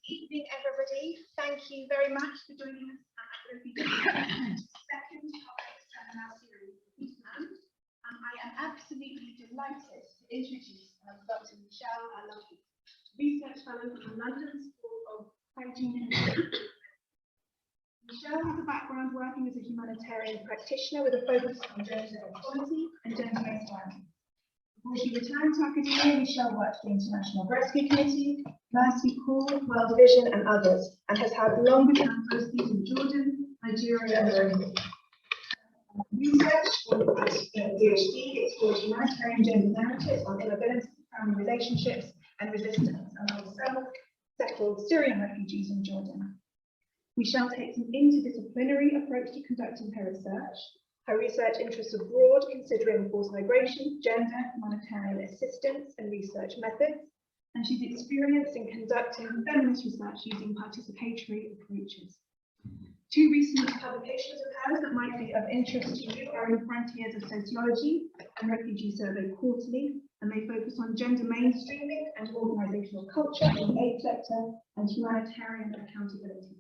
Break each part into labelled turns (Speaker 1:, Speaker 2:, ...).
Speaker 1: Evening, everybody. Thank you very much for joining us at Refugee second public seminar series. I am absolutely delighted to introduce Dr. Michelle, our lovely research fellow from the London School of Hygiene. Michelle has a background working as a humanitarian practitioner with a focus on gender equality and gender-based violence. Before she returned to academia, Michelle worked for the International Rescue Committee, Mercy Corps, World Vision, and others, and has had longer-term postings in Jordan, Nigeria, and Burundi. Research at PhD explores humanitarian gender narratives on immobility, family relationships, and resistance among self-settled Syrian refugees in Jordan. Michelle takes an interdisciplinary approach to conducting her research. Her research interests are broad, considering forced migration, gender, humanitarian assistance, and research methods, and she's experienced in conducting feminist research using participatory approaches. Two recent publications of hers that might be of interest to you are in Frontiers of Sociology and Refugee Survey Quarterly, and they focus on gender mainstreaming and organizational culture in the aid sector and humanitarian accountability.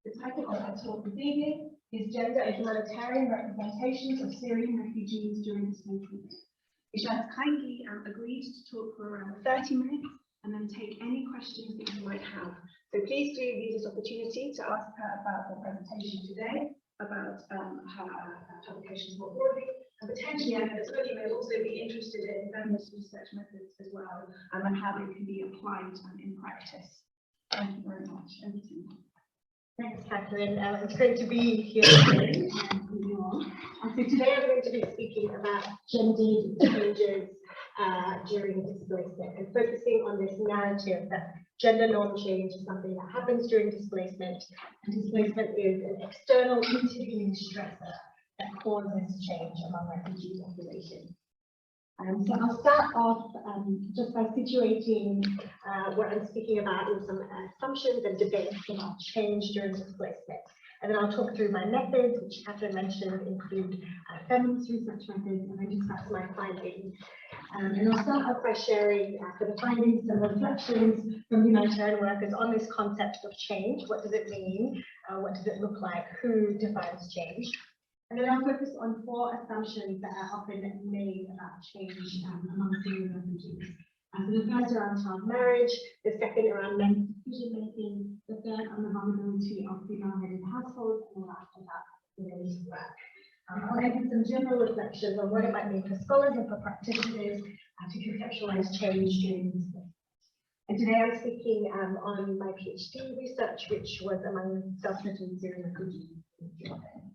Speaker 1: The title of her talk this evening is Gender and Humanitarian Representations of Syrian Refugees During Displacement. Michelle has kindly agreed to talk for around 30 minutes and then take any questions that you might have. So please do use this opportunity to ask her about the presentation today, about her publications more broadly, and potentially, as well, you may also be interested in feminist research methods as well, and how they can be applied in practice. Thank you very much. Over to you.
Speaker 2: Thanks, Catherine. It's great to be here today. So today I'm going to be speaking about gender changes during displacement and focusing on this narrative that gender norm change is something that happens during displacement, and displacement is an external intervening stressor that causes change among refugee populations. So I'll start off just by situating what I'm speaking about in some assumptions and debates about change during displacement. And then I'll talk through my methods, which Catherine mentioned include feminist research methods, and then discuss my findings. And I'll start off by sharing for the findings some reflections from humanitarian workers on this concept of change. What does it mean? What does it look like? Who defines change? And then I'll focus on 4 assumptions that are often made about change among Syrian refugees. So the first around child marriage, the second around men's decision making, the third on the vulnerability of female-headed households, and the last about related work. I'll end with some general reflections on what it might mean for scholars and for practitioners to conceptualize change during this. And today I'm speaking on my PhD research, which was among self-settled Syrian refugees in Jordan.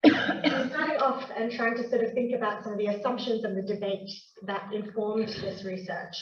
Speaker 2: So starting off and trying to sort of think about some of the assumptions and the debate that informed this research.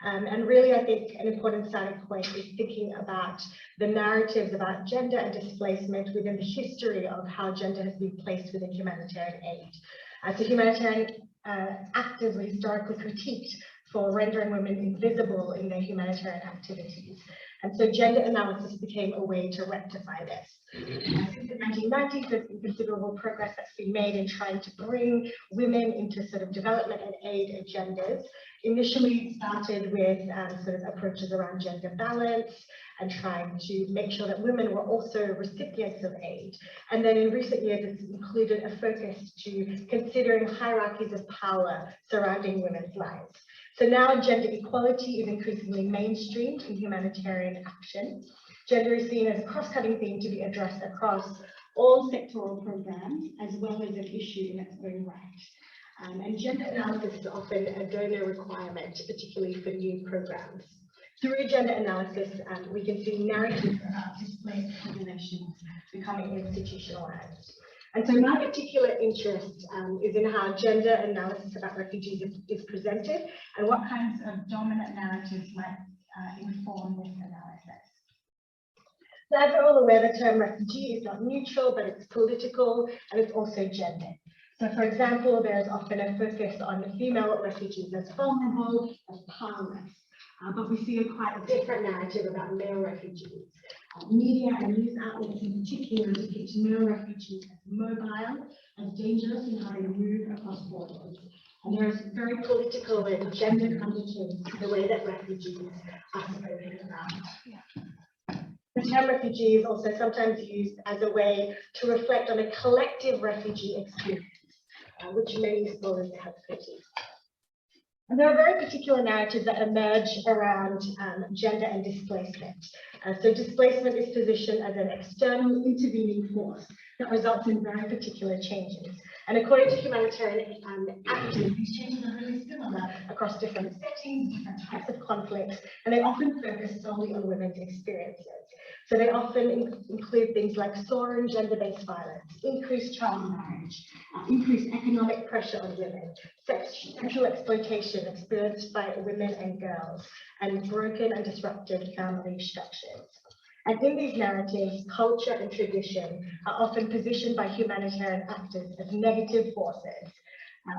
Speaker 2: And really, I think an important starting point is thinking about the narratives about gender and displacement within the history of how gender has been placed within humanitarian aid. So humanitarian actors were historically critiqued for rendering women invisible in their humanitarian activities. And so gender analysis became a way to rectify this. Since the 1990s, there's been considerable progress that's been made in trying to bring women into sort of development and aid agendas. Initially, it started with sort of approaches around gender balance and trying to make sure that women were also recipients of aid. And then in recent years, it's included a focus to considering hierarchies of power surrounding women's lives. So now gender equality is increasingly mainstreamed in humanitarian action. Gender is seen as a cross-cutting theme to be addressed across all sectoral programs, as well as an issue in its own right. And gender analysis is often a donor requirement, particularly for new programs. Through gender analysis, we can see narratives about displaced populations becoming institutionalized. And so my particular interest is in how gender analysis about refugees is presented and what kinds of dominant narratives might inform this analysis. So as we're all aware, the term refugee is not neutral, but it's political and it's also gendered. So for example, there's often a focus on female refugees as vulnerable, as powerless. But we see quite a different narrative about male refugees. Media and news outlets in particular depict male refugees as mobile, as dangerous in how they move across borders. And there is very political and gender undertones to the way that refugees are spoken about. The term refugee is also sometimes used as a way to reflect on a collective refugee experience, which many scholars have critiqued. And there are very particular narratives that emerge around gender and displacement. So displacement is positioned as an external intervening force that results in very particular changes. And according to humanitarian actors, these changes are really similar across different settings, different types of conflicts, and they often focus solely on women's experiences. So they often include things like soaring gender-based violence, increased child marriage, increased economic pressure on women, sexual exploitation experienced by women and girls, and broken and disrupted family structures. And in these narratives, culture and tradition are often positioned by humanitarian actors as negative forces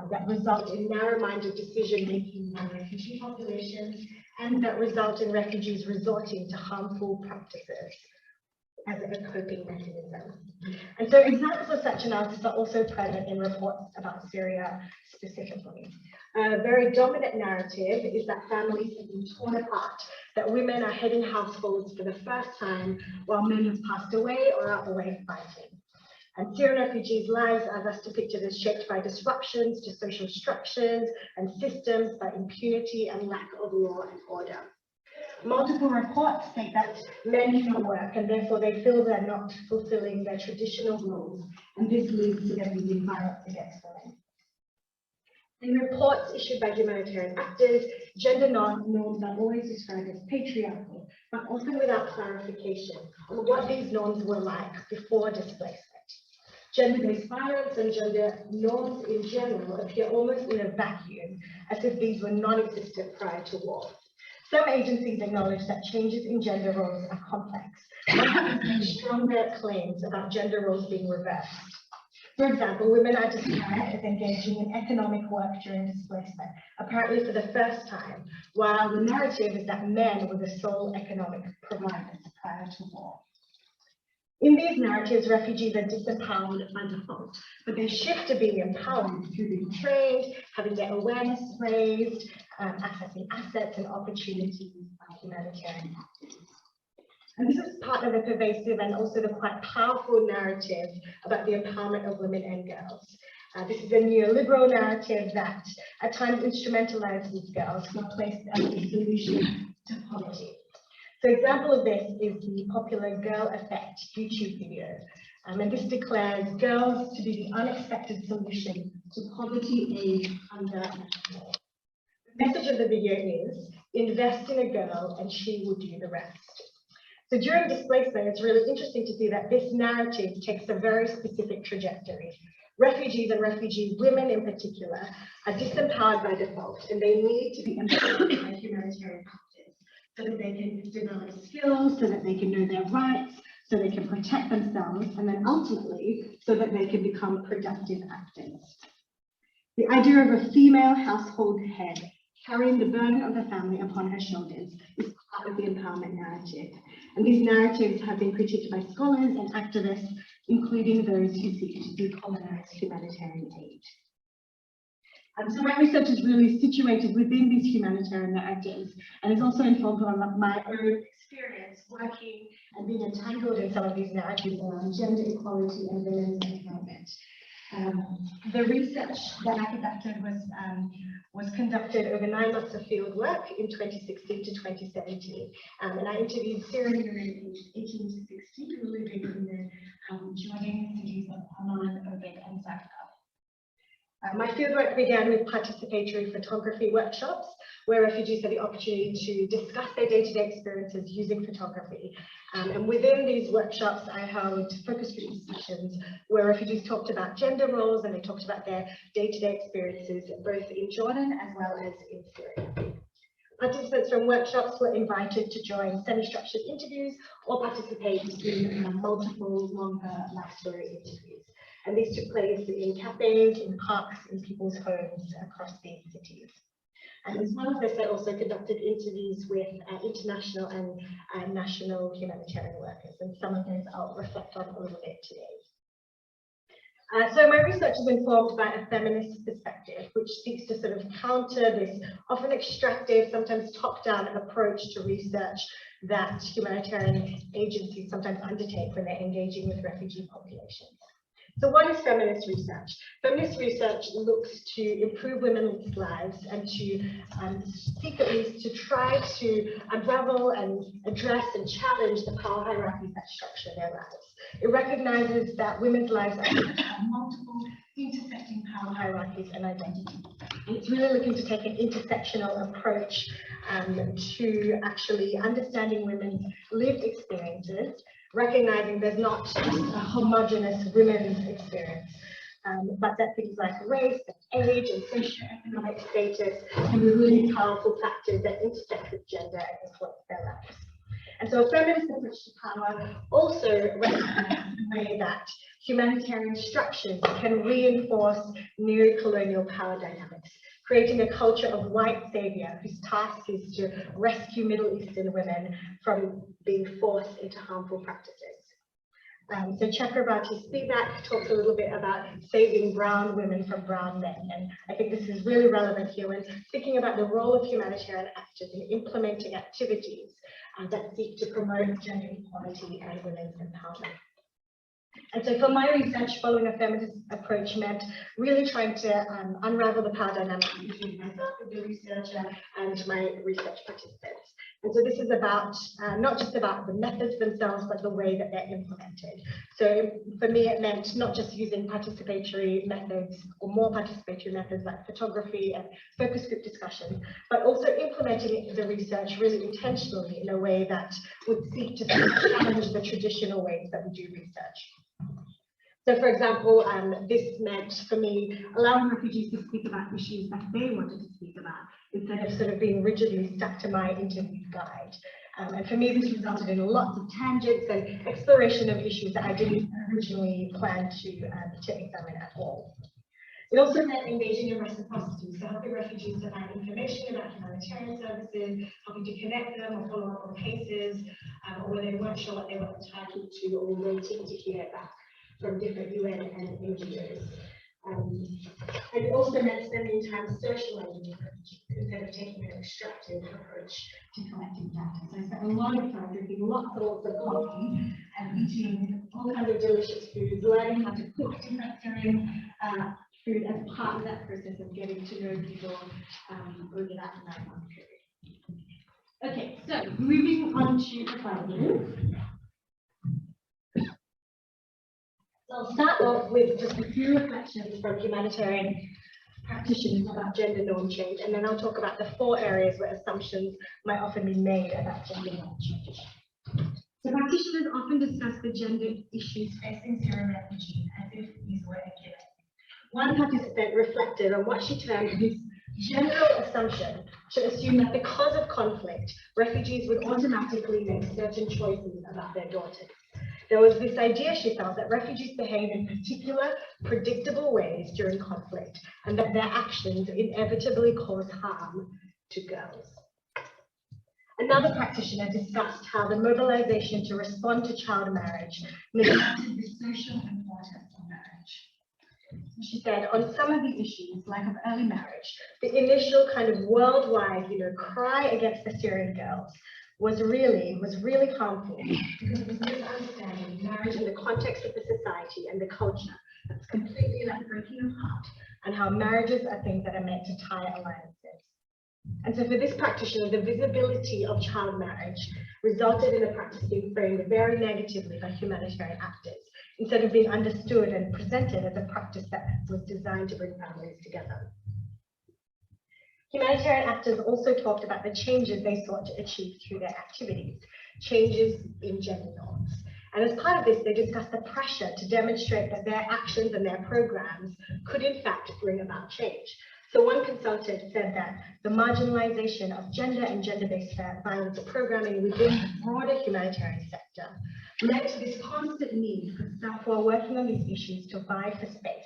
Speaker 2: that result in narrow-minded decision-making by refugee populations and that result in refugees resorting to harmful practices as a coping mechanism. And so examples of such analysis are also present in reports about Syria specifically. A very dominant narrative is that families have been torn apart, that women are heading households for the first time while men have passed away or are away fighting. And Syrian refugees' lives are thus depicted as shaped by disruptions to social structures and systems, by impunity and lack of law and order. Multiple reports state that men can't work and therefore they feel they're not fulfilling their traditional roles, and this leads to them using violence against women. In reports issued by humanitarian actors, gender norms are always described as patriarchal, but often without clarification on what these norms were like before displacement. Gender-based violence and gender norms in general appear almost in a vacuum, as if these were non-existent prior to war. Some agencies acknowledge that changes in gender roles are complex, and make stronger claims about gender roles being reversed. For example, women are described as engaging in economic work during displacement, apparently for the first time, while the narrative is that men were the sole economic providers prior to war. In these narratives, refugees are disempowered by default, but they shift to being empowered through being trained, having their awareness raised, accessing assets and opportunities by humanitarian actors. And this is part of the pervasive and also the quite powerful narrative about the empowerment of women and girls. This is a neoliberal narrative that at times instrumentalizes girls who are placed as a solution to poverty. So example of this is the popular Girl Effect YouTube video. And this declares girls to be the unexpected solution to poverty, age, hunger, and war. The message of the video is, invest in a girl and she will do the rest. So during displacement, it's really interesting to see that this narrative takes a very specific trajectory. Refugees and refugee women in particular are disempowered by default, and they need to be empowered by humanitarian actors, so that they can develop skills, so that they can know their rights, so they can protect themselves, and then ultimately, so that they can become productive actors. The idea of a female household head carrying the burden of the family upon her shoulders is part of the empowerment narrative. And these narratives have been critiqued by scholars and activists, including those who seek to decolonize humanitarian aid. And so my research is really situated within these humanitarian narratives and is also informed by my own experience working and being entangled in some of these narratives around gender equality and women's empowerment. The research that I conducted was conducted over 9 months of field work in 2016 to 2017. And I interviewed Syrian women aged 18 to 60 who lived in the Jordanian cities of Amman, Ovid, and Zakka. My fieldwork began with participatory photography workshops, where refugees had the opportunity to discuss their day-to-day experiences using photography. And within these workshops, I held focus group discussions where refugees talked about gender roles and they talked about their day-to-day experiences, both in Jordan as well as in Syria. Participants from workshops were invited to join semi-structured interviews or participate in multiple longer life story interviews. And these took place in cafes, in parks, in people's homes across these cities. And as well as this, I also conducted interviews with international and national humanitarian workers, and some of those I'll reflect on a little bit today. So my research is informed by a feminist perspective, which seeks to sort of counter this often extractive, sometimes top-down approach to research that humanitarian agencies sometimes undertake when they're engaging with refugee populations. So what is feminist research? Feminist research looks to improve women's lives and to seek at least to try to unravel and address and challenge the power hierarchies that structure their lives. It recognizes that women's lives are multiple intersecting power hierarchies and identities. And it's really looking to take an intersectional approach to actually understanding women's lived experiences, recognizing there's not just a homogeneous women's experience, but that things like race and age and socioeconomic status can be really powerful factors that intersect with gender and influence their lives. And so a feminist approach to power also recognizes the way that humanitarian structures can reinforce neo-colonial power dynamics, creating a culture of white savior whose task is to rescue Middle Eastern women from being forced into harmful practices. So Chakravarti Spivak talks a little bit about saving brown women from brown men, and I think this is really relevant here when thinking about the role of humanitarian actors in implementing activities that seek to promote gender equality and women's empowerment. And so for my research, following a feminist approach meant really trying to unravel the power dynamics between myself as the researcher and my research participants. And so this is about not just about the methods themselves, but the way that they're implemented. So for me, it meant not just using participatory methods or more participatory methods like photography and focus group discussion, but also implementing the research really intentionally in a way that would seek to challenge the traditional ways that we do research. So, for example, this meant for me allowing refugees to speak about issues that they wanted to speak about instead of sort of being rigidly stuck to my interview guide. And for me, this resulted in lots of tangents and exploration of issues that I didn't originally plan to examine at all. It also meant engaging in reciprocity, so helping refugees to find information about humanitarian services, helping to connect them or follow up on cases, or where they weren't sure what they were entitled to or waiting to hear back from different UN and NGOs. And it also meant spending time socializing with refugees instead of taking an extractive approach to collecting data. So I spent a lot of time drinking lots and lots of coffee and eating all kinds of delicious foods, learning how to cook different Syrian food as part of that process of getting to know people over that 9-month period. Okay, so moving on to the findings. So I'll start off with just a few reflections from humanitarian practitioners about gender norm change, and then I'll talk about the 4 areas where assumptions might often be made about gender norm change. So practitioners often discuss the gender issues facing Syrian refugees as if these were a given. One participant reflected on what she termed this general assumption to assume that because of conflict, refugees would automatically make certain choices about their daughters. There was this idea, she felt, that refugees behave in particular, predictable ways during conflict, and that their actions inevitably cause harm to girls. Another practitioner discussed how the mobilization to respond to child marriage neglected the social importance of marriage. She said, on some of the issues, like of early marriage, the initial kind of worldwide, cry against the Syrian girls was really harmful because it was misunderstanding marriage in the context of the society and the culture. That's completely like breaking apart, and how marriages are things that are meant to tie alliances. And so for this practitioner, the visibility of child marriage resulted in the practice being framed very negatively by humanitarian actors, instead of being understood and presented as a practice that was designed to bring families together. Humanitarian actors also talked about the changes they sought to achieve through their activities, changes in gender norms. And as part of this, they discussed the pressure to demonstrate that their actions and their programs could in fact bring about change. So one consultant said that the marginalization of gender and gender-based violence programming within the broader humanitarian sector led to this constant need for staff who are working on these issues to vie for space.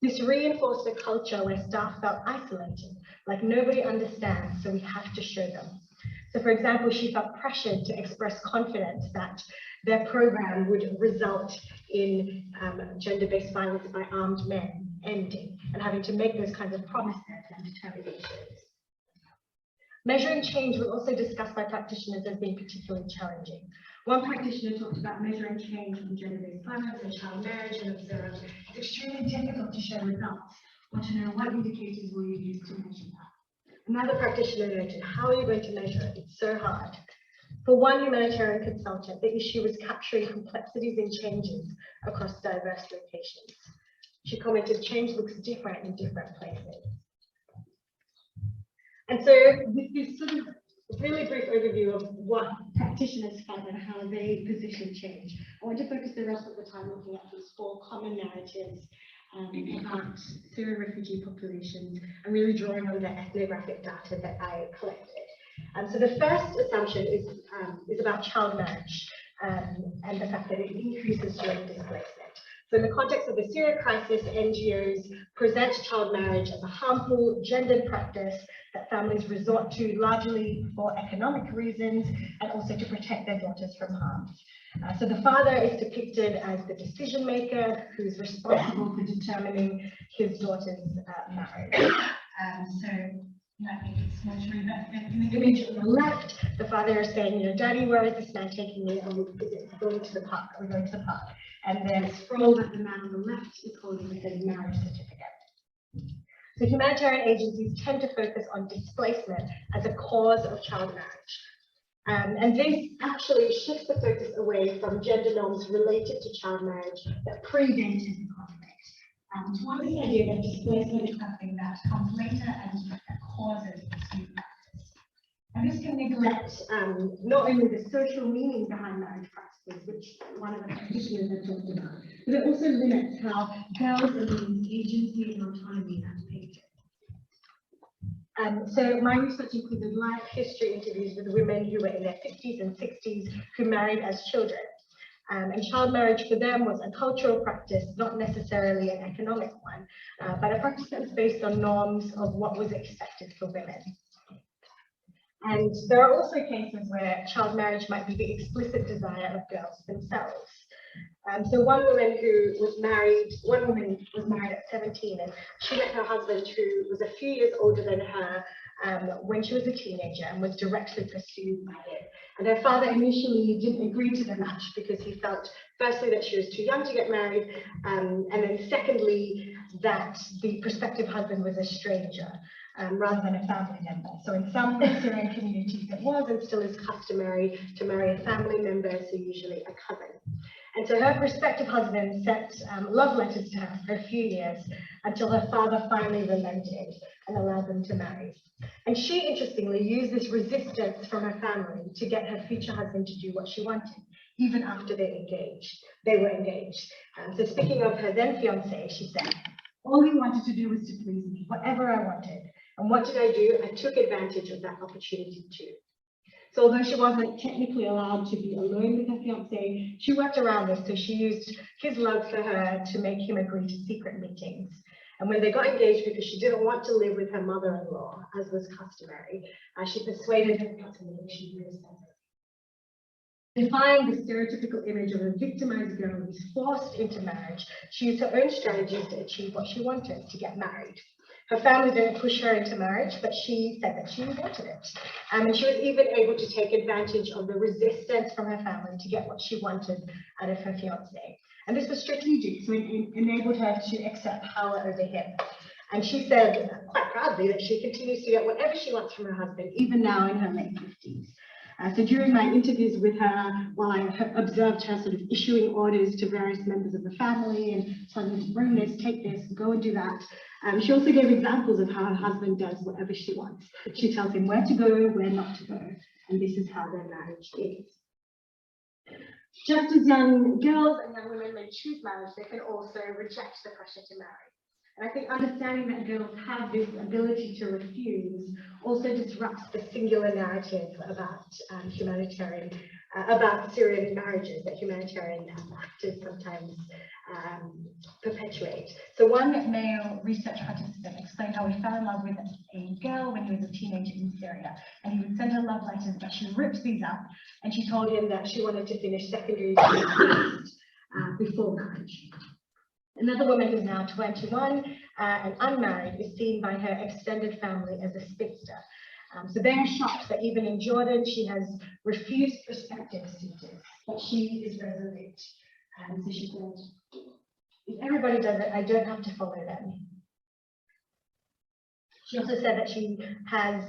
Speaker 2: This reinforced a culture where staff felt isolated, like nobody understands, so we have to show them. So for example, she felt pressured to express confidence that their program would result in gender-based violence by armed men ending, and having to make those kinds of promises and determinations. Measuring change was also discussed by practitioners as being particularly challenging. One practitioner talked about measuring change from gender-based violence and child marriage and observed it's extremely difficult to show results or to know what indicators will you use to measure that. Another practitioner noted, how are you going to measure it? It's so hard. For one humanitarian consultant, the issue was capturing complexities and changes across diverse locations. She commented, change looks different in different places. And so with this sort of really brief overview of what practitioners found and how they position change, I want to focus the rest of the time looking at these 4 common narratives about Syrian refugee populations and really drawing on the ethnographic data that I collected. So the first assumption is about child marriage and the fact that it increases during displacement. So in the context of the Syrian crisis, NGOs present child marriage as a harmful, gendered practice that families resort to largely for economic reasons and also to protect their daughters from harm. So the father is depicted as the decision maker who's responsible for determining his daughter's marriage. I think it's more true that in the image on the left, the father is saying, Daddy, where is this man taking me? And we're going to the park. We're going to the park. And then scroll that the man on the left is holding his marriage certificate. So humanitarian agencies tend to focus on displacement as a cause of child marriage. And this actually shifts the focus away from gender norms related to child marriage that predated the conflict. Towards this idea that displacement is something that comes later and that causes dispute practice. And this can neglect not only the social meaning behind marriage practices, which one of the practitioners have talked about, but it also limits how girls are given agency and autonomy as pages. So my research included live history interviews with women who were in their 50s and 60s who married as children. And child marriage for them was a cultural practice, not necessarily an economic one, but a practice that was based on norms of what was expected for women. And there are also cases where child marriage might be the explicit desire of girls themselves. So one woman was married at 17, and she met her husband, who was a few years older than her, when she was a teenager, and was directly pursued by him. And her father initially didn't agree to the match because he felt, firstly, that she was too young to get married, and then secondly, that the prospective husband was a stranger, rather than a family member. So in some Syrian communities it was and still is customary to marry a family member, so usually a cousin. And so her prospective husband sent love letters to her for a few years until her father finally relented and allowed them to marry. And she, interestingly, used this resistance from her family to get her future husband to do what she wanted, even after they were engaged. So speaking of her then fiance, she said, all he wanted to do was to please me, whatever I wanted. And what did I do? I took advantage of that opportunity too. So although she wasn't technically allowed to be alone with her fiance, she worked around this. So she used his love for her to make him agree to secret meetings. And when they got engaged, because she didn't want to live with her mother-in-law, as was customary, she persuaded her to negotiate with his mother. Defying the stereotypical image of a victimized girl who's forced into marriage, she used her own strategies to achieve what she wanted, to get married. Her family didn't push her into marriage, but she said that she wanted it. And she was even able to take advantage of the resistance from her family to get what she wanted out of her fiance. And this was strategic, so it enabled her to accept power over him. And she said, quite proudly, that she continues to get whatever she wants from her husband, even now in her late 50s. So during my interviews with her, while I observed her sort of issuing orders to various members of the family and telling them to bring this, take this, go and do that, she also gave examples of how her husband does whatever she wants. She tells him where to go, where not to go, and this is how their marriage is. Just as young girls and young women may choose marriage, they can also reject the pressure to marry. And I think understanding that girls have this ability to refuse also disrupts the singular narrative about about Syrian marriages that humanitarian actors sometimes perpetuate. So one male research participant explained how he fell in love with a girl when he was a teenager in Syria, and he would send her love letters, but she ripped these up, and she told him that she wanted to finish secondary school first before marriage. Another woman who's now 21 and unmarried is seen by her extended family as a spinster. So they are shocked that even in Jordan, she has refused prospective suitors, but she is resolute. So she said, if everybody does it, I don't have to follow them. She also said that she has,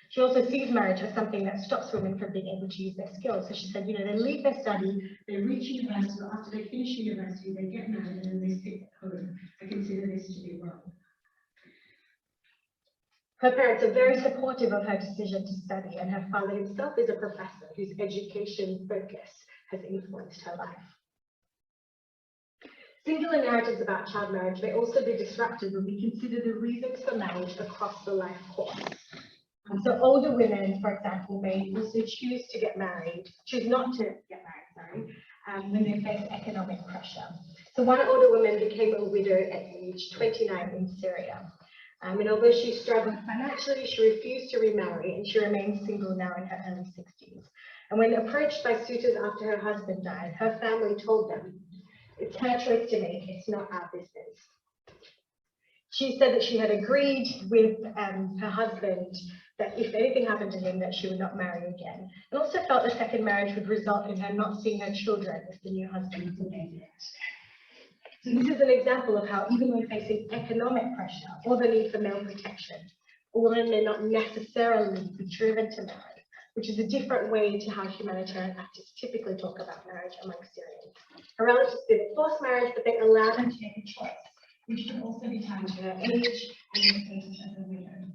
Speaker 2: she also sees marriage as something that stops women from being able to use their skills. So she said, you know, they leave their study, they reach university, or after they finish university, they get married and then they sit at home. I consider this to be wrong. Her parents are very supportive of her decision to study, and her father himself is a professor whose education focus has influenced her life. Singular narratives about child marriage may also be disruptive when we consider the reasons for marriage across the life course. So older women, for example, may also choose not to get married, when they face economic pressure. So one older woman became a widow at age 29 in Syria. And although she struggled financially, she refused to remarry, and she remains single now in her early 60s. And when approached by suitors after her husband died, her family told them, it's her choice to make, it's not our business. She said that she had agreed with her husband that if anything happened to him, that she would not marry again, and also felt the second marriage would result in her not seeing her children if the new husband delayed it. So this is an example of how even when facing economic pressure or the need for male protection, a woman may not necessarily be driven to marry, which is a different way to how humanitarian actors typically talk about marriage among Syrians. Her relatives didn't force marriage, but they allowed her to make a choice, which can also be tied to her age and the status as a widow.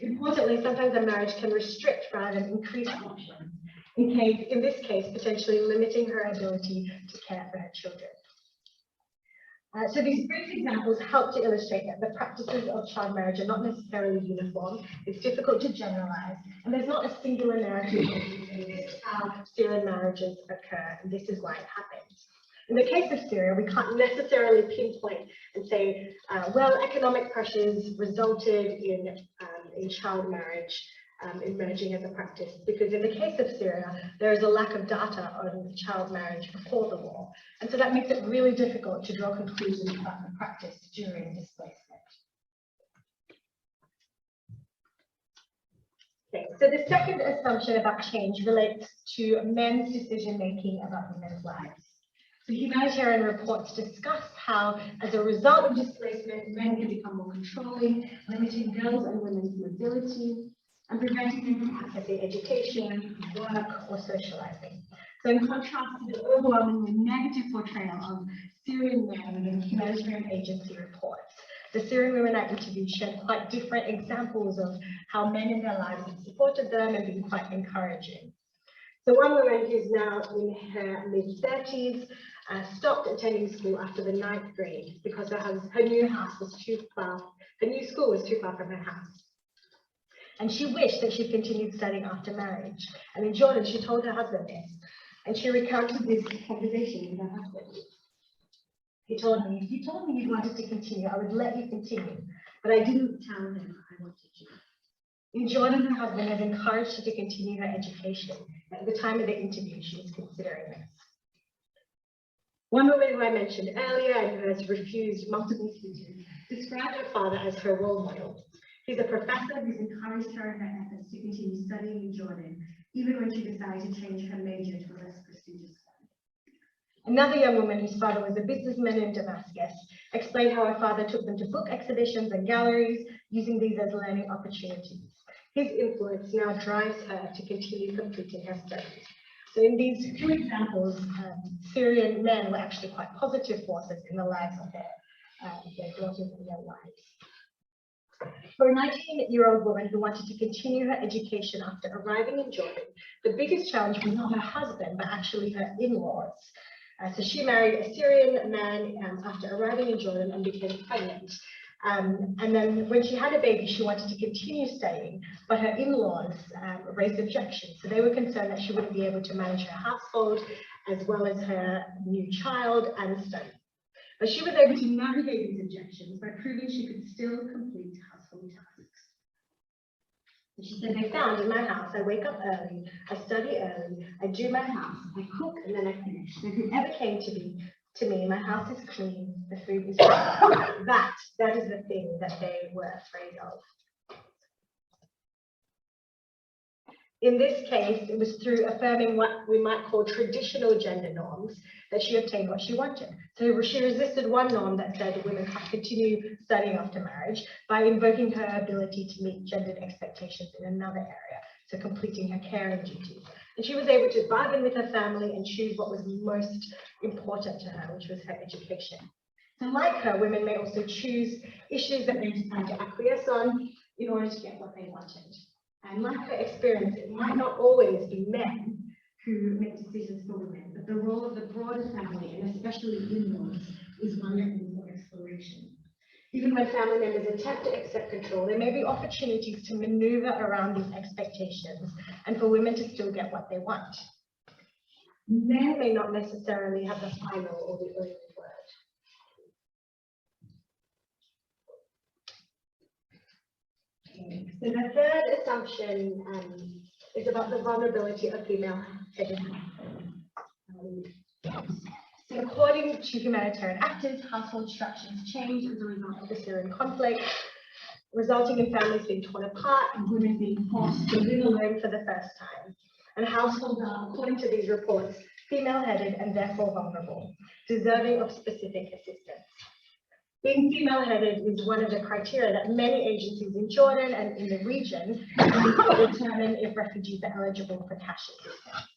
Speaker 2: Importantly, sometimes a marriage can restrict rather than increase options, in this case, potentially limiting her ability to care for her children. So these brief examples help to illustrate that the practices of child marriage are not necessarily uniform. It's difficult to generalize, and there's not a singular narrative of how Syrian marriages occur, and this is why it happens. In the case of Syria, we can't necessarily pinpoint and say, well, economic pressures resulted in child marriage emerging as a practice, because in the case of Syria, there is a lack of data on child marriage before the war, and so that makes it really difficult to draw conclusions about the practice during displacement. Okay, so the second assumption about change relates to men's decision-making about women's lives. So humanitarian reports discuss how, as a result of displacement, men can become more controlling, limiting girls' and women's mobility, and preventing them from accessing education, work, or socializing. So in contrast to the overwhelmingly negative portrayal of Syrian men in humanitarian agency reports, the Syrian women I interviewed shared quite different examples of how men in their lives have supported them and been quite encouraging. So one woman who's now in her mid-30s stopped attending school after the 9th grade because her new school was too far from her house. And she wished that she'd continued studying after marriage. And in Jordan, she told her husband this, and she recounted this conversation with her husband. He told me, if you told me you wanted to continue, I would let you continue, but I didn't tell him I wanted you. In Jordan, her husband has encouraged her to continue her education. At the time of the interview, she was considering this. One woman who I mentioned earlier and who has refused multiple suitors described her father as her role model. He's a professor who's encouraged her in her efforts to continue studying in Jordan, even when she decided to change her major to a less prestigious study. Another young woman whose father was a businessman in Damascus explained how her father took them to book exhibitions and galleries, using these as learning opportunities. His influence now drives her to continue completing her studies. So in these two examples, Syrian men were actually quite positive forces in the lives of their daughters and their wives. For a 19-year-old woman who wanted to continue her education after arriving in Jordan, the biggest challenge was not her husband, but actually her in-laws. So she married a Syrian man after arriving in Jordan and became pregnant. And then when she had a baby, she wanted to continue studying, but her in-laws raised objections. So they were concerned that she wouldn't be able to manage her household as well as her new child and study. But she was able to navigate these objections by proving she could still complete household tasks. And she said, "I found in my house, I wake up early, I study early, I do my house, I cook, and then I finish. So whoever came to me, my house is clean, the food is good." That is the thing that they were afraid of. In this case, it was through affirming what we might call traditional gender norms that she obtained what she wanted. So she resisted one norm that said women have to continue studying after marriage by invoking her ability to meet gendered expectations in another area, so completing her caring duties. And she was able to bargain with her family and choose what was most important to her, which was her education. So like her, women may also choose issues that they decide to acquiesce on in order to get what they wanted. And like her experience, it might not always be men who make decisions for women, but the role of the broader family, and especially in-laws, is one that needs more exploration. Even when family members attempt to accept control, there may be opportunities to maneuver around these expectations and for women to still get what they want. Men may not necessarily have the final or the only word. So the third assumption is about the vulnerability of female-headed households. So according to humanitarian actors, household structures change as a result of the Syrian conflict, resulting in families being torn apart and women being forced to live alone for the first time. And households are, according to these reports, female-headed and therefore vulnerable, deserving of specific assistance. Being female-headed is one of the criteria that many agencies in Jordan and in the region use to determine if refugees are eligible for cash assistance.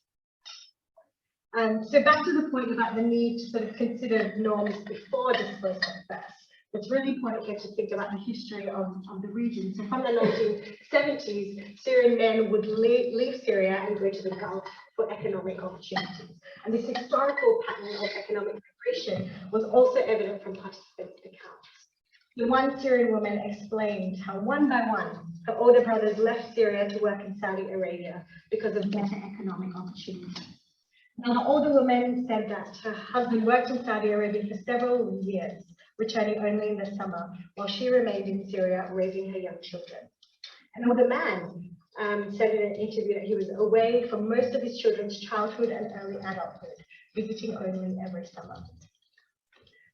Speaker 2: So back to the point about the need to sort of consider norms before displacement first. It's really important here to think about the history of the region. So from the 1970s, Syrian men would leave Syria and go to the Gulf for economic opportunities. And this historical pattern of economic migration was also evident from participants' accounts. The one Syrian woman explained how one by one, her older brothers left Syria to work in Saudi Arabia because of better economic opportunities. Now, the older woman said that her husband worked in Saudi Arabia for several years, returning only in the summer, while she remained in Syria raising her young children. An older man said in an interview that he was away for most of his children's childhood and early adulthood, visiting only every summer.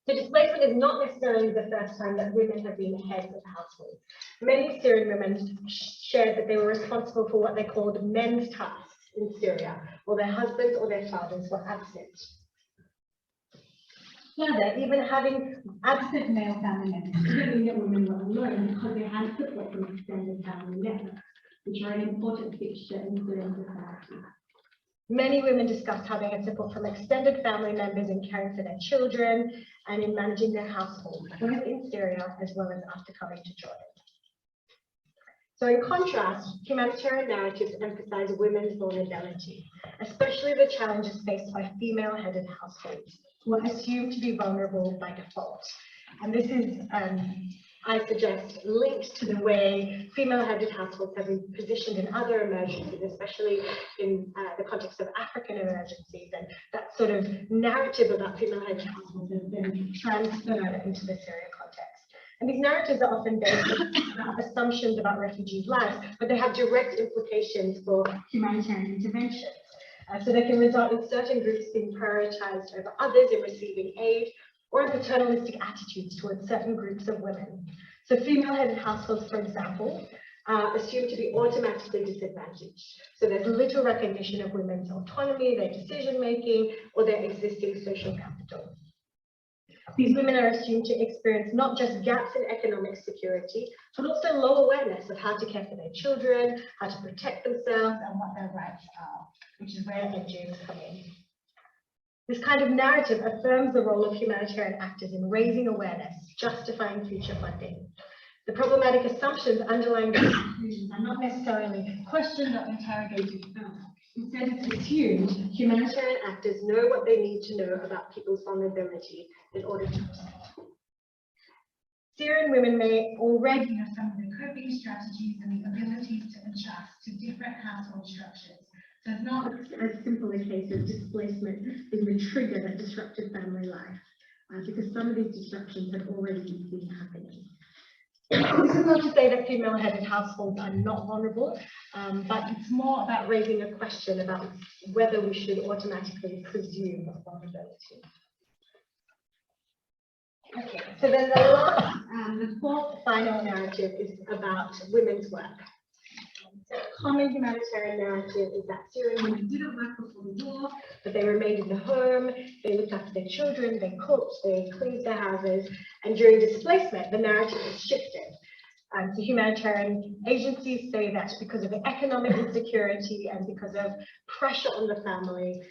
Speaker 2: So displacement is not necessarily the first time that women have been heads of households. Many Syrian women shared that they were responsible for what they called men's tasks in Syria, while their husbands or their fathers were absent. Further, even having absent male family members didn't mean that women were alone because they had support from extended family networks, which are an important fixture in Syrian society. Many women discussed how they had support from extended family members in caring for their children and in managing their household, both in Syria as well as after coming to Jordan. So in contrast, humanitarian narratives emphasize women's vulnerability, especially the challenges faced by female-headed households, who are assumed to be vulnerable by default. And this is, I suggest, linked to the way female-headed households have been positioned in other emergencies, especially in the context of African emergencies, and that sort of narrative about female-headed households has been transferred into the Syria context. And these narratives are often based on assumptions about refugees' lives, but they have direct implications for humanitarian interventions. So they can result in certain groups being prioritized over others in receiving aid, or in paternalistic attitudes towards certain groups of women. So female-headed households, for example, are assumed to be automatically disadvantaged. So there's little recognition of women's autonomy, their decision-making, or their existing social capital. These women are assumed to experience not just gaps in economic security, but also low awareness of how to care for their children, how to protect themselves, and what their rights are, which is where NGOs come in. This kind of narrative affirms the role of humanitarian actors in raising awareness, justifying future funding. The problematic assumptions underlying these conclusions are not necessarily questioned or interrogated further. Instead, it's assumed humanitarian actors know what they need to know about people's vulnerability in order to proceed. Syrian women may already have some of the coping strategies and the abilities to adjust to different household structures. So it's not as simple a case of displacement being the trigger that disrupted family life, because some of these disruptions had already been happening. This is not to say that female-headed households are not vulnerable, but it's more about raising a question about whether we should automatically presume vulnerability. Okay, so then the fourth final narrative is about women's work. So a common humanitarian narrative is that Syrian women didn't work before the war, but they remained in the home, they looked after their children, they cooked, they cleaned their houses, and during displacement, the narrative is shifted. So humanitarian agencies say that because of the economic insecurity and because of pressure on the family,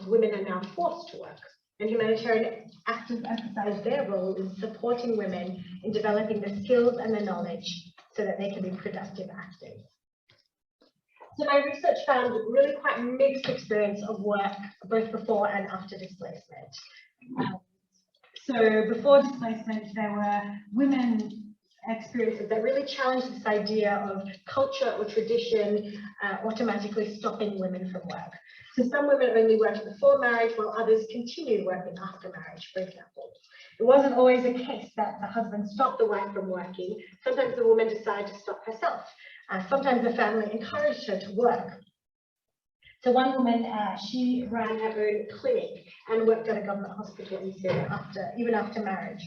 Speaker 2: women are now forced to work. And humanitarian actors emphasize their role in supporting women in developing the skills and the knowledge so that they can be productive actors. So my research found really quite mixed experience of work both before and after displacement. So before displacement, there were women experiences that really challenged this idea of culture or tradition automatically stopping women from work. So some women only worked before marriage, while others continued working after marriage, for example. It wasn't always a case that the husband stopped the wife from working. Sometimes the woman decided to stop herself. Sometimes the family encouraged her to work. So one woman, she ran her own clinic and worked at a government hospital in Syria even after marriage.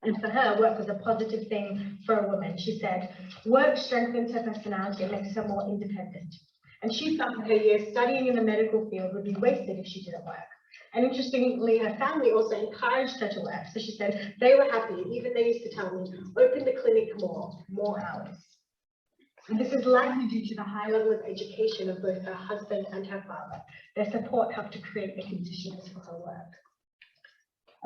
Speaker 2: And for her, work was a positive thing for a woman. She said, work strengthens her personality and makes her more independent. And she felt that her years studying in the medical field would be wasted if she didn't work. And interestingly, her family also encouraged her to work. So she said they were happy. Even they used to tell me, open the clinic more hours. And this is likely due to the high level of education of both her husband and her father. Their support helped to create the conditions for her work.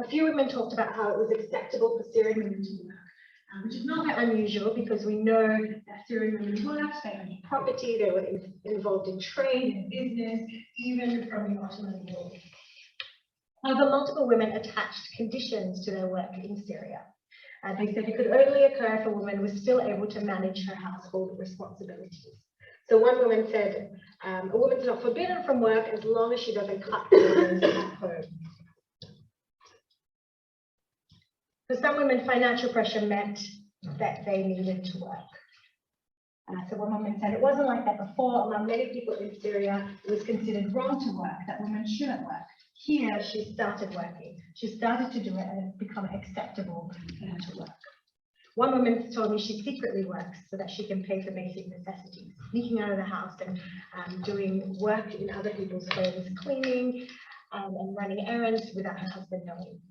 Speaker 2: A few women talked about how it was acceptable for Syrian women to work, which is not that unusual because we know that Syrian women worked, they owned property, they were involved in trade and business, even from the Ottoman rule. However, multiple women attached conditions to their work in Syria. They said it could only occur if a woman was still able to manage her household responsibilities. So one woman said, a woman's not forbidden from work as long as she doesn't cut corners at home. For some women, financial pressure meant that they needed to work. So one woman said it wasn't like that before. Among many people in Syria, it was considered wrong to work, that women shouldn't work. Here, she started working. She started to do it and it's become acceptable for her to work. One woman told me she secretly works so that she can pay for basic necessities, sneaking out of the house and doing work in other people's homes, cleaning and running errands without her husband knowing.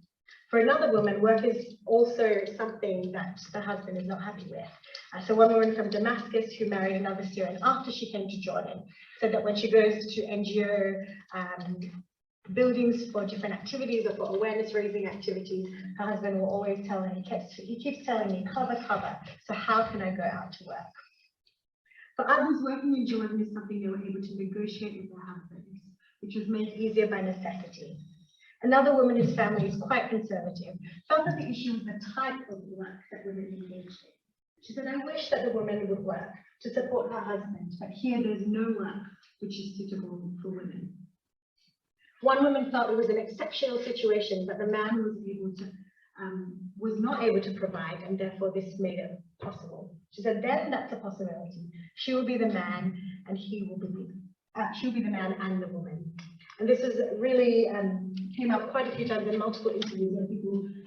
Speaker 2: For another woman, work is also something that the husband is not happy with. So one woman from Damascus who married another Syrian after she came to Jordan said that when she goes to NGO buildings for different activities or for awareness raising activities, her husband will always tell her, he keeps telling me, cover, so how can I go out to work? For others, working in Jordan is something they were able to negotiate with their husbands, which was made easier by necessity. Another woman whose family is quite conservative felt that the issue was the type of work that women engaged in. She said, I wish that the woman would work to support her husband, but here there's no work which is suitable for women. One woman felt it was an exceptional situation, but the man was not able to provide, and therefore this made it possible. She said, then that's a possibility. She will be the man, and she'll be the man and the woman. And this is really came up quite a few times in multiple interviews where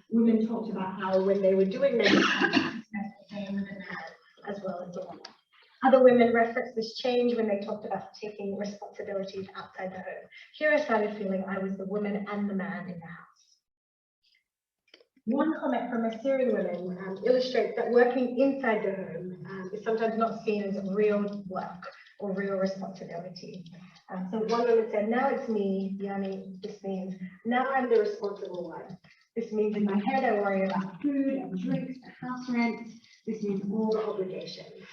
Speaker 2: women talked about how when they were doing their tasks, they were the man as well as the woman. Other women referenced this change when they talked about taking responsibilities outside the home. Here I started feeling I was the woman and the man in the house. One comment from a Syrian woman illustrates that working inside the home is sometimes not seen as real work or real responsibility. So one woman said, now it's me, Yani, this means now I'm the responsible one. This means in my head I worry about food and drinks and house rent. This means all the obligations.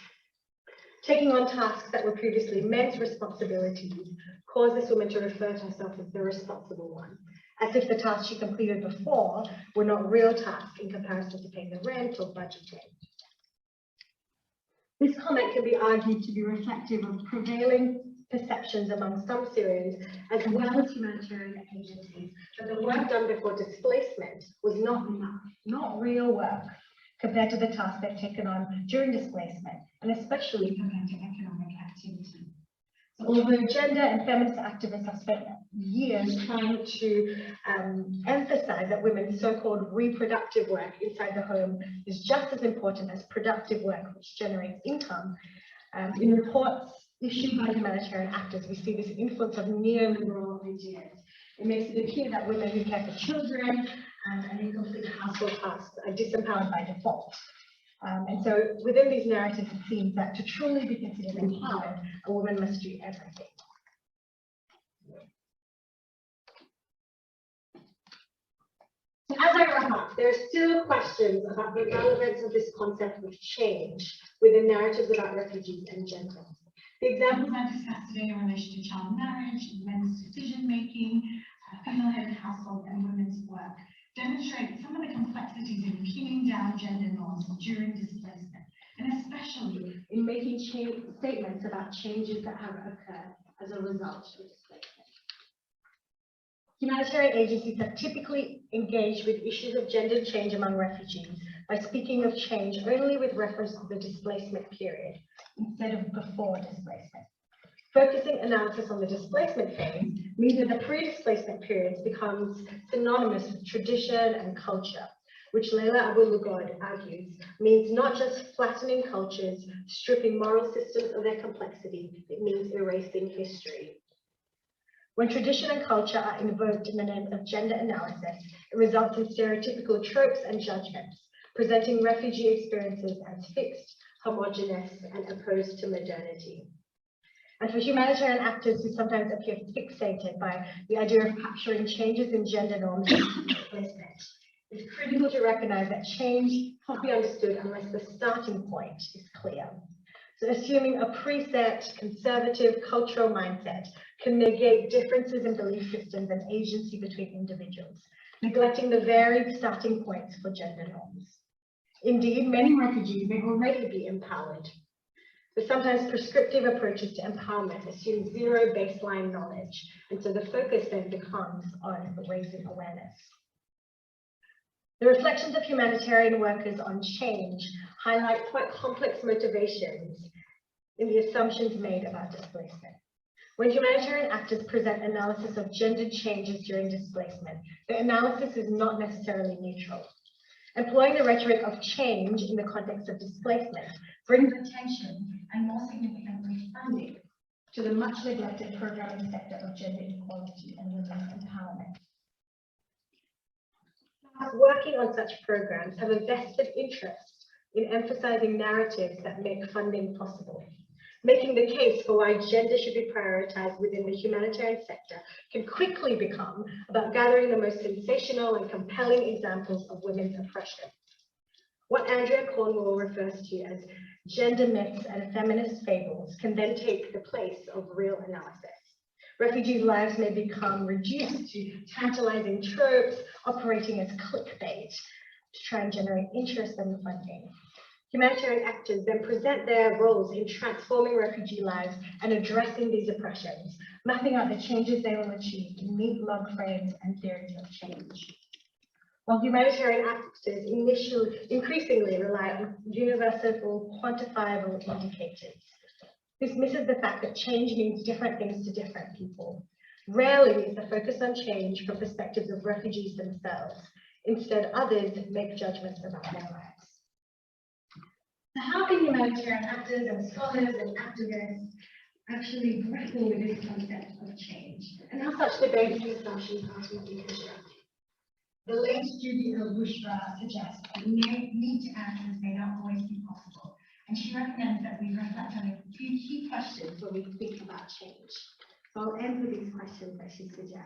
Speaker 2: Taking on tasks that were previously men's responsibilities caused this woman to refer to herself as the responsible one, as if the tasks she completed before were not real tasks in comparison to paying the rent or budgeting. This comment can be argued to be reflective of prevailing perceptions among some Syrians, as well as humanitarian agencies, that the work done before displacement was not enough, not real work, compared to the tasks they've taken on during displacement, and especially compared to economic activity. So although gender and feminist activists have spent years trying to emphasize that women's so-called reproductive work inside the home is just as important as productive work which generates income, in reports issued by humanitarian actors, we see this influence of neoliberal ideas. It makes it appear that women who care for children and incomplete household tasks are disempowered by default. And so within these narratives, it seems that to truly be considered empowered, a woman must do everything. So as I wrap up, there are still questions about the relevance of this concept of change within narratives about refugees and gender. The examples I discussed today in relation to child marriage, men's decision-making, female-headed household, and women's work demonstrate some of the complexities in pinning down gender norms during displacement, and especially in making statements about changes that have occurred as a result of displacement. Humanitarian agencies have typically engaged with issues of gender change among refugees by speaking of change only with reference to the displacement period, instead of before displacement. Focusing analysis on the displacement phase means that the pre-displacement periods becomes synonymous with tradition and culture, which Leila Lokot argues means not just flattening cultures, stripping moral systems of their complexity, it means erasing history. When tradition and culture are invoked in the name of gender analysis, it results in stereotypical tropes and judgments, presenting refugee experiences as fixed, homogeneous, and opposed to modernity. And for humanitarian actors who sometimes appear fixated by the idea of capturing changes in gender norms and displacement, it's critical to recognize that change can't be understood unless the starting point is clear. So assuming a preset, conservative, cultural mindset can negate differences in belief systems and agency between individuals, neglecting the varied starting points for gender norms. Indeed, many refugees may already be empowered, but sometimes prescriptive approaches to empowerment assume zero baseline knowledge, and so the focus then becomes on raising awareness. The reflections of humanitarian workers on change highlight quite complex motivations in the assumptions made about displacement. When humanitarian actors present analysis of gendered changes during displacement, the analysis is not necessarily neutral. Employing the rhetoric of change in the context of displacement brings attention and, more significantly, funding to the much neglected programming sector of gender equality and women's empowerment. Working on such programs have a vested interest in emphasizing narratives that make funding possible. Making the case for why gender should be prioritized within the humanitarian sector can quickly become about gathering the most sensational and compelling examples of women's oppression. What Andrea Cornwall refers to as gender myths and feminist fables can then take the place of real analysis. Refugees' lives may become reduced to tantalizing tropes, operating as clickbait to try and generate interest and funding. Humanitarian actors then present their roles in transforming refugee lives and addressing these oppressions, mapping out the changes they will achieve in neat log frames and theories of change. While humanitarian actors increasingly rely on universal, quantifiable indicators, this misses the fact that change means different things to different people. Rarely is the focus on change from perspectives of refugees themselves. Instead, others make judgments about their lives. So how can humanitarian actors and scholars and activists actually grapple with this concept of change? And how such debates and assumptions are to be constructed? The late Judy Bushra suggests that need to answers may not always be possible, and she recommends that we reflect on a few key questions when we think about change. So I'll end with these questions that she suggests.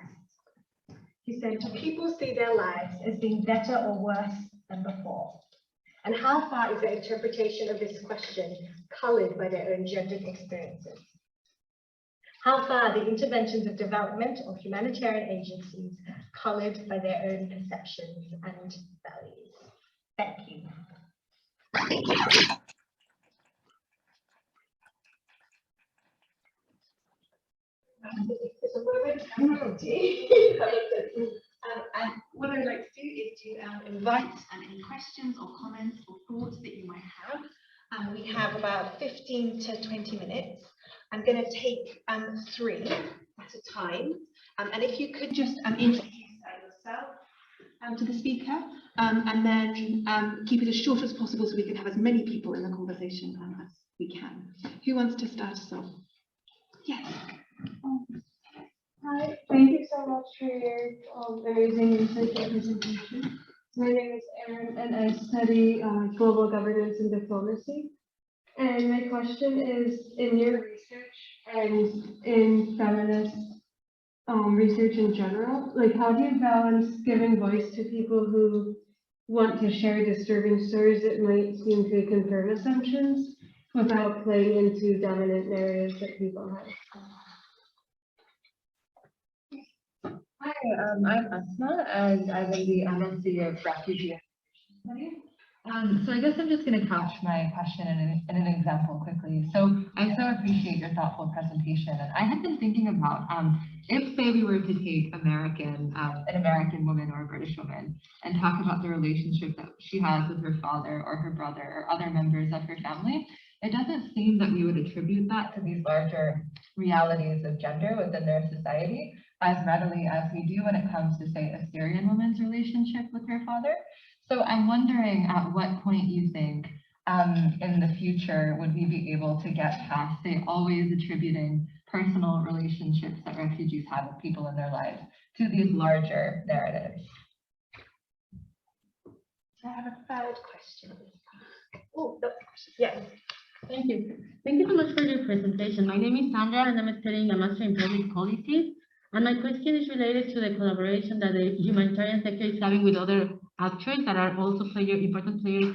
Speaker 2: She said, do people see their lives as being better or worse than before? And how far is their interpretation of this question colored by their own gendered experiences? How far are the interventions of development or humanitarian agencies colored by their own perceptions and values? Thank you.
Speaker 1: It's a moment and what I'd like to do is to invite any questions or comments or thoughts that you might have. We have about 15 to 20 minutes. I'm going to take 3 at a time. And if you could just introduce yourself to the speaker and then keep it as short as possible so we can have as many people in the conversation as we can. Who wants to start us off? Yes.
Speaker 3: Hi, thank you so much for your amazing research and presentation. My name is Erin and I study global governance and diplomacy. And my question is, in your research and in feminist research in general, like how do you balance giving voice to people who want to share disturbing stories that might seem to confirm assumptions without playing into dominant narratives that people have?
Speaker 4: Hi, I'm Asma, and I'm in the MSc of Refugee Studies. So I guess I'm just going to couch my question in an example quickly. So I so appreciate your thoughtful presentation, and I had been thinking about if, say, we were to take an American woman or a British woman and talk about the relationship that she has with her father or her brother or other members of her family, it doesn't seem that we would attribute that to these larger realities of gender within their society as readily as we do when it comes to, say, a Syrian woman's relationship with her father. So I'm wondering at what point you think in the future would we be able to get past, say, always attributing personal relationships that refugees have with people in their lives to these larger narratives?
Speaker 1: I have a third question.
Speaker 2: Oh, yes.
Speaker 5: Thank you. Thank you so much for your presentation. My name is Sandra and I'm studying a Master in Public Policy. And my question is related to the collaboration that the humanitarian sector is having with other actors that are also important players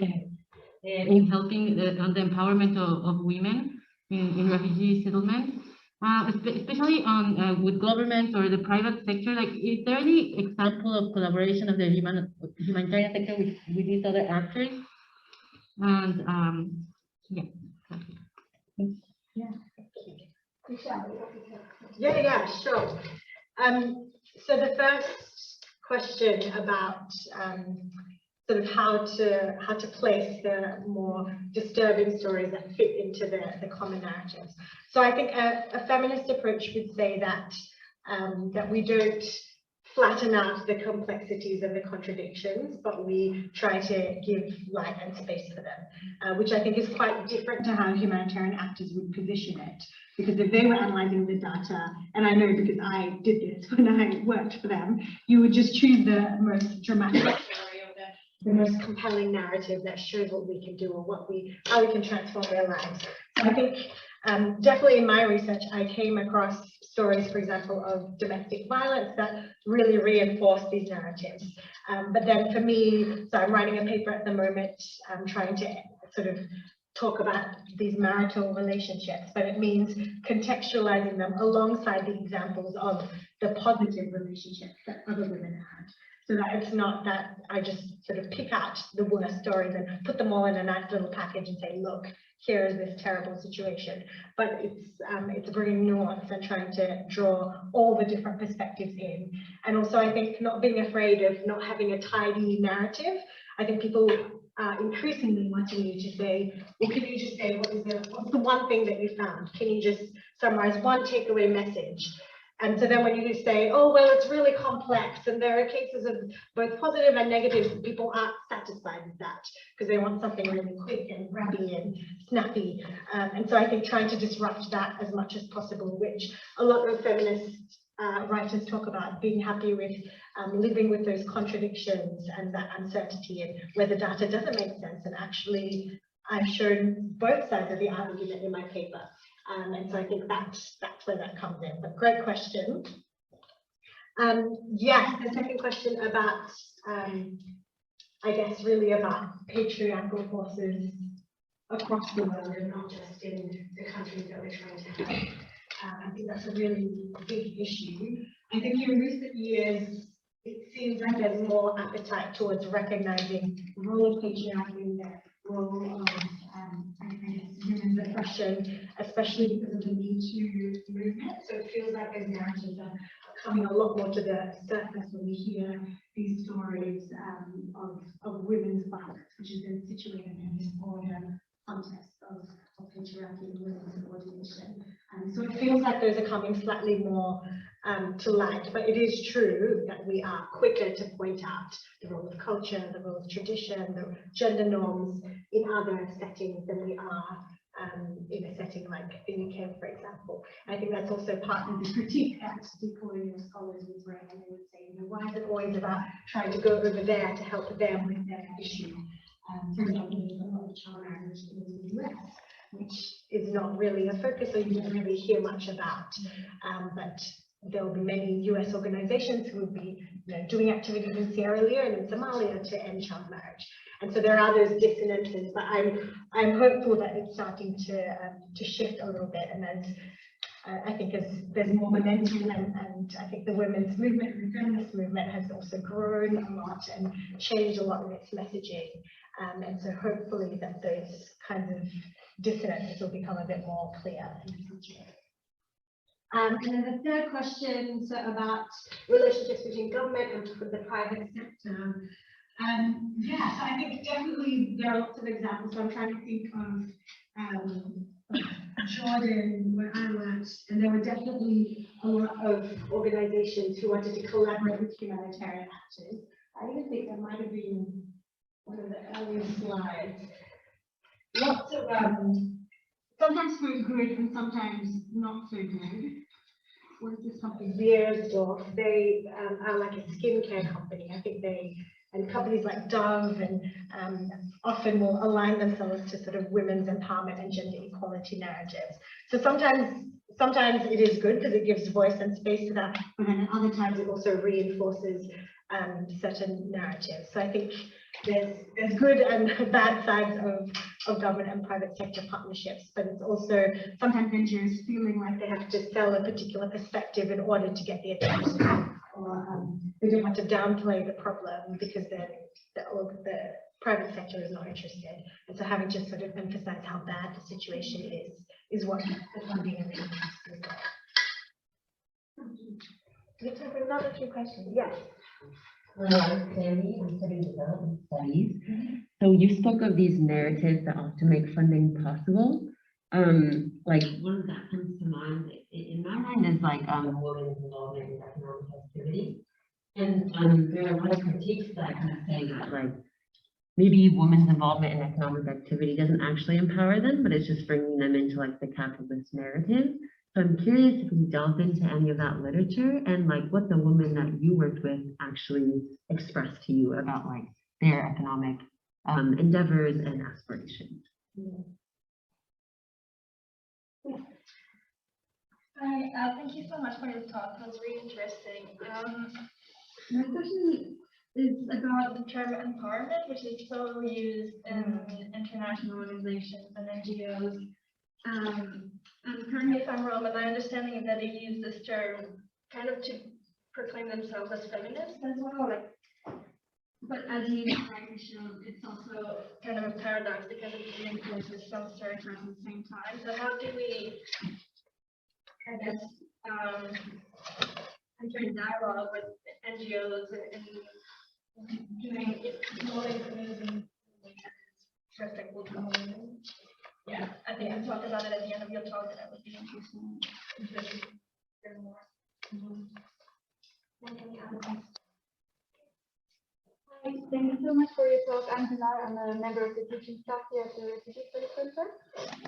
Speaker 5: in helping on the empowerment of women in refugee settlements, especially on with governments or the private sector. Like, is there any example of collaboration of the humanitarian sector with these other actors? And
Speaker 2: Yeah, sure. So the first question about sort of how to place the more disturbing stories that fit into the common narratives. So I think a feminist approach would say that that we don't flatten out the complexities and the contradictions, but we try to give light and space for them, which I think is quite different to how humanitarian actors would position it. Because if they were analyzing the data, and I know because I did this when I worked for them, you would just choose the most dramatic story or the most compelling narrative that shows what we can do or how we can transform their lives. So I think definitely in my research, I came across stories, for example, of domestic violence that really reinforce these narratives. But then for me, so I'm writing a paper at the moment, I'm trying to sort of talk about these marital relationships, but it means contextualizing them alongside the examples of the positive relationships that other women had. So that it's not that I just sort of pick out the worst stories and put them all in a nice little package and say, look, here is this terrible situation. But it's bringing nuance and trying to draw all the different perspectives in. And also I think not being afraid of not having a tidy narrative. I think people are increasingly wanting you to say, well, can you just say what's the one thing that you found? Can you just summarize one takeaway message? And so then when you say, oh, well, it's really complex and there are cases of both positive and negative, people aren't satisfied with that because they want something really quick and grabby and snappy. And so I think trying to disrupt that as much as possible, which a lot of feminist writers talk about, being happy with living with those contradictions and that uncertainty and where the data doesn't make sense. And actually, I've shown both sides of the argument in my paper. And so I think that's where that comes in. But great question. Yes, the second question about I guess, really about patriarchal forces across the world and not just in the countries that we're trying to help. I think that's a really big issue. I think in recent years, it seems like there's more appetite towards recognizing the role of patriarchy and the role of human oppression, especially because of the Me Too movement. So it feels like those narratives are coming a lot more to the surface when we hear these stories of women's violence, which has been situated in this broader context of patriarchy and women's subordination. So it feels like those are coming slightly more to light, but it is true that we are quicker to point out the role of culture, the role of tradition, the gender norms in other settings than we are in a setting like the UK, for example. I think that's also part of the critique that decolonial scholars would raise, and they would say, why is it always about trying to go over there to help them with their issue? For example, there's a lot of child marriage in the US, which is not really a focus, or you don't really hear much about. But there will be many US organizations who will be doing activities in Sierra Leone and Somalia to end child marriage. And so there are those dissonances, but I'm hopeful that it's starting to shift a little bit. And as I think as there's more momentum, and I think the women's movement, the feminist movement has also grown a lot and changed a lot in its messaging. And so hopefully that those kinds of dissonances will become a bit more clear in the future. And then the third question is about relationships between government and the private sector. Yeah, so I think definitely there are lots of examples. So I'm trying to think of Jordan, where I worked, and there were definitely a lot of organizations who wanted to collaborate with humanitarian actors. I even think that might have been one of the earliest slides. Lots of sometimes so good and sometimes not so good. What is this company? Beiersdorf. They are like a skincare company. I think and companies like Dove and often will align themselves to sort of women's empowerment and gender equality narratives. So sometimes it is good because it gives voice and space to that, but then at other times it also reinforces certain narratives. So I think there's good and bad sides of government and private sector partnerships, but it's also sometimes NGOs feeling like they have to sell a particular perspective in order to get the attention, or they don't want to downplay the problem because the private sector is not interested. And so having to sort of emphasize how bad the situation is what the funding and the interest is like. We have time for another few questions. Yes.
Speaker 6: I'm Sammy. I'm studying development studies. So you spoke of these narratives that often make funding possible. Like one that comes to mind in my mind is like women's involvement in economic activity. And there are a lot of critiques that kind of say that like maybe women's involvement in economic activity doesn't actually empower them, but it's just bringing them into like the capitalist narrative. So I'm curious if you delve into any of that literature and like what the women that you worked with actually expressed to you about like their economic endeavors and aspirations.
Speaker 7: Hi, thank you so much for your talk. It was really interesting. My question is about the term empowerment, which is so used in international organizations and NGOs. And correct me if I'm wrong, but my understanding is that they use this term kind of to proclaim themselves as feminists as well. But as you rightly showed, it's also kind of a paradox because it reinforces some stereotypes at the same time. So how do we, I guess, enter in dialogue with NGOs and doing more feminism respectful to women? Yeah, I think you talked about it at the end of your talk, and I would be interested to hear more. Any other questions?
Speaker 3: Hi, thank you so much for your talk. I'm Pilar. I'm a member of the teaching staff here at the Refugee Studies Center.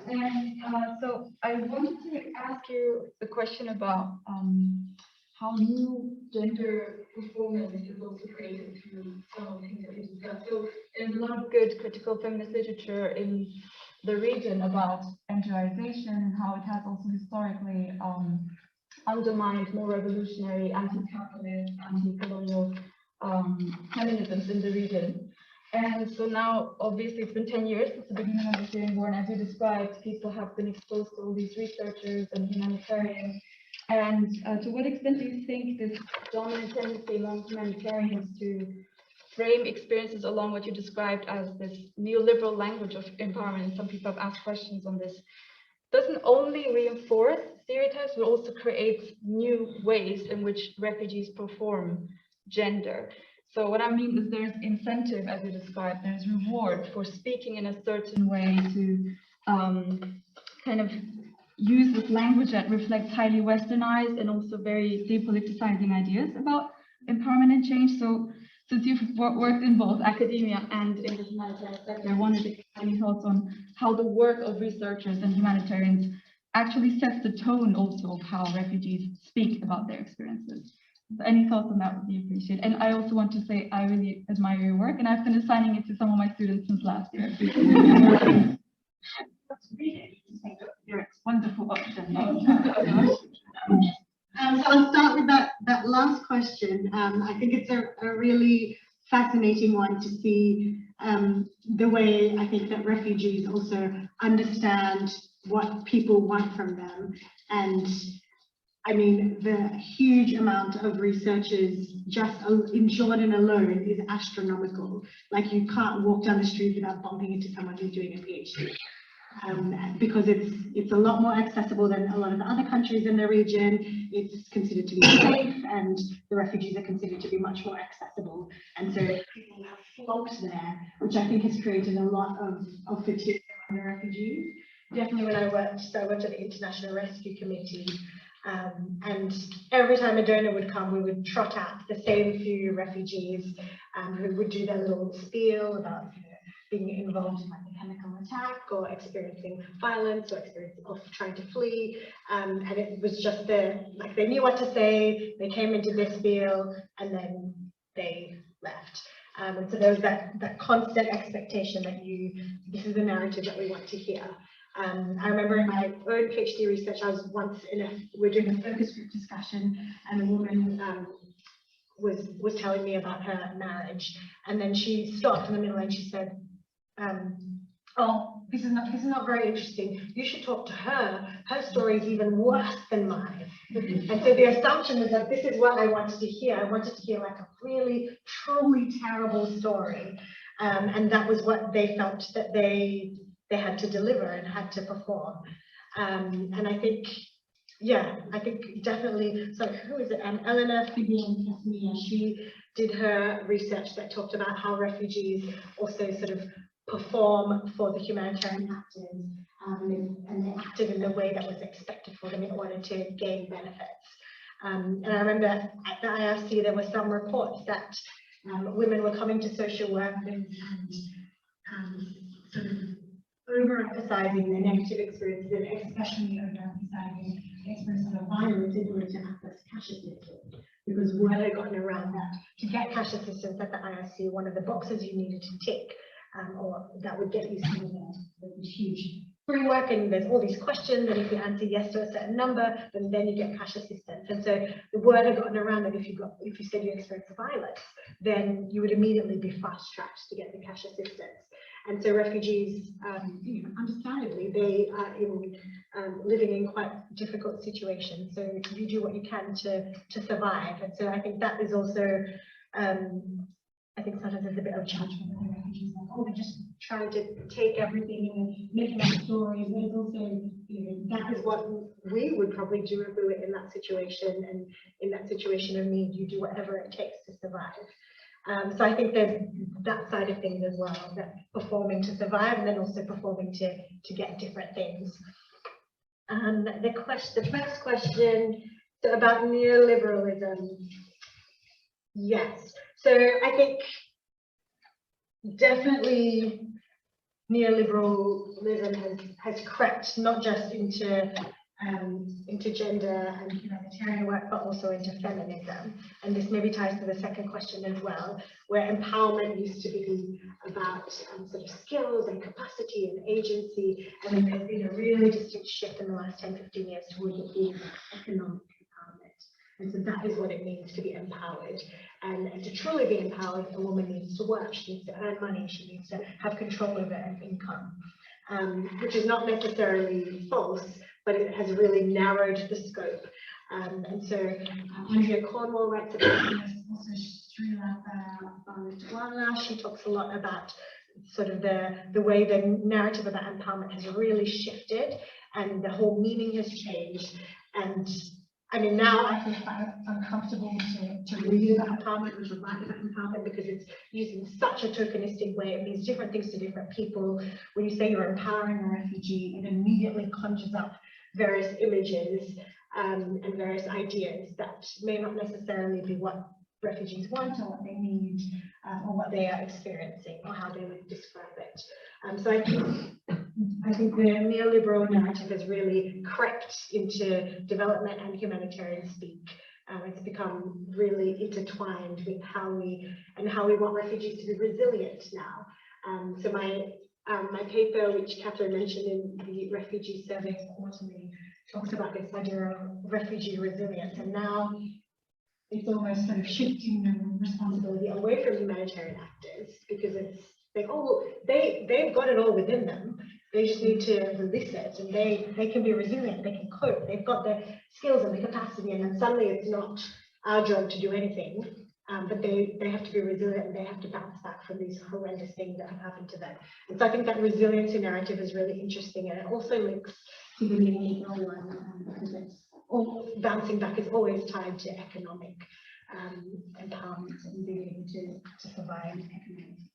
Speaker 3: And so I wanted to ask you a question about how new gender performance is also created through some of the things that we discussed. So there's a lot of good critical feminist literature in the region about NGOization and how it has also historically undermined more revolutionary, anti-capitalist, anti-colonial feminisms in the region.
Speaker 7: And so now, obviously, it's been 10 years since the beginning of the Syrian war, and as you described, people have been exposed to all these researchers and humanitarians. And to what extent do you think this dominant tendency among humanitarians to frame experiences along what you described as this neoliberal language of empowerment, some people have asked questions on this, doesn't only reinforce stereotypes, but also creates new ways in which refugees perform gender? So what I mean is there's incentive, as you described, there's reward for speaking in a certain way to kind of use this language that reflects highly westernized and also very depoliticizing ideas about empowerment and change. So since you've worked in both academia and in the humanitarian sector, I wanted to get any thoughts on how the work of researchers and humanitarians actually sets the tone also of how refugees speak about their experiences. So any thoughts on that would be appreciated. And I also want to say I really admire your work, and I've been assigning it to some of my students since last year. You're a wonderful option.
Speaker 8: So I'll start with that last question. I think it's a really fascinating one to see the way I think that refugees also understand what people want from them. And I mean, the huge amount of researchers just in Jordan alone is astronomical. Like, you can't walk down the street without bumping into someone who's doing a PhD. Because it's a lot more accessible than a lot of the other countries in the region. It's considered to be safe, and the refugees are considered to be much more accessible. And so people have flocked there, which I think has created a lot of fatigue on the refugees.
Speaker 2: Definitely when I worked at the International Rescue Committee, and every time a donor would come, we would trot out the same few refugees who would do their little spiel about being involved in like a chemical attack or experiencing violence or trying to flee, and it was just like they knew what to say, they came into this spiel and then they left. And so there was that constant expectation that this is the narrative that we want to hear. I remember in my own PhD research, I was once we're doing a focus group discussion, and a woman was telling me about her marriage, and then she stopped in the middle and she said, oh, this is not very interesting. You should talk to her. Her story is even worse than mine. And so the assumption is that this is what I wanted to hear. I wanted to hear like a really, truly terrible story. And that was what they felt that they had to deliver and had to perform. And I think, definitely, so who is it? Eleanor Figueiredo, she did her research that talked about how refugees also sort of perform for the humanitarian actors, and they acted in the way that was expected for them in order to gain benefits. And I remember at the IRC there were some reports that women were coming to social workers and sort of overemphasizing their negative experiences, and especially overemphasizing experiences of violence in order to access cash assistance. Because word had gotten around that to get cash assistance at the IRC, one of the boxes you needed to tick, or that would get you some huge framework, and there's all these questions, and if you answer yes to a certain number, then you get cash assistance. And so the word had gotten around that if you said you experienced violence, then you would immediately be fast-tracked to get the cash assistance. And so refugees, understandably, they are living in quite difficult situations. So you do what you can to survive. And so I think that is also, I think sometimes there's a bit of judgment on the refugees, like, oh, they're just trying to take everything and making up stories. But it's also, that is what we would probably do if we were in that situation. And in that situation of need, you do whatever it takes to survive. So I think there's that side of things as well, that performing to survive and then also performing to get different things. The first question about neoliberalism. Yes, so I think definitely neoliberalism has crept not just into gender and humanitarian work, but also into feminism. And this maybe ties to the second question as well, where empowerment used to be about sort of skills and capacity and agency, and then there's been a really distinct shift in the last 10-15 years towards it being economic empowerment. And so that is what it means to be empowered. And and to truly be empowered, a woman needs to work, she needs to earn money, she needs to have control over her income, which is not necessarily false, but it has really narrowed the scope. And so Andrea Cornwall writes about this, also Sri Lanka, she talks a lot about sort of the way the narrative about empowerment has really shifted and the whole meaning has changed. And I mean, now I feel quite uncomfortable to read about empowerment and to write about empowerment because it's used in such a tokenistic way. It means different things to different people. When you say you're empowering a refugee, it immediately conjures up various images and various ideas that may not necessarily be what refugees want or what they need or what they are experiencing or how they would describe it. So I think the neoliberal narrative has really crept into development and humanitarian speak. It's become really intertwined with how we want refugees to be resilient now. So my paper, which Catherine mentioned in the refugee survey quarterly, talks about this idea of refugee resilience, and now it's almost sort of shifting the responsibility away from humanitarian actors because they've got it all within them. They just need to release it, and they can be resilient, they can cope, they've got the skills and the capacity, and then suddenly it's not our job to do anything, but they have to be resilient and they have to bounce back from these horrendous things that have happened to them. And so I think that resiliency narrative is really interesting, and it also links to the neoliberal one because it's bouncing back is always tied to economic empowerment and being able to survive economically.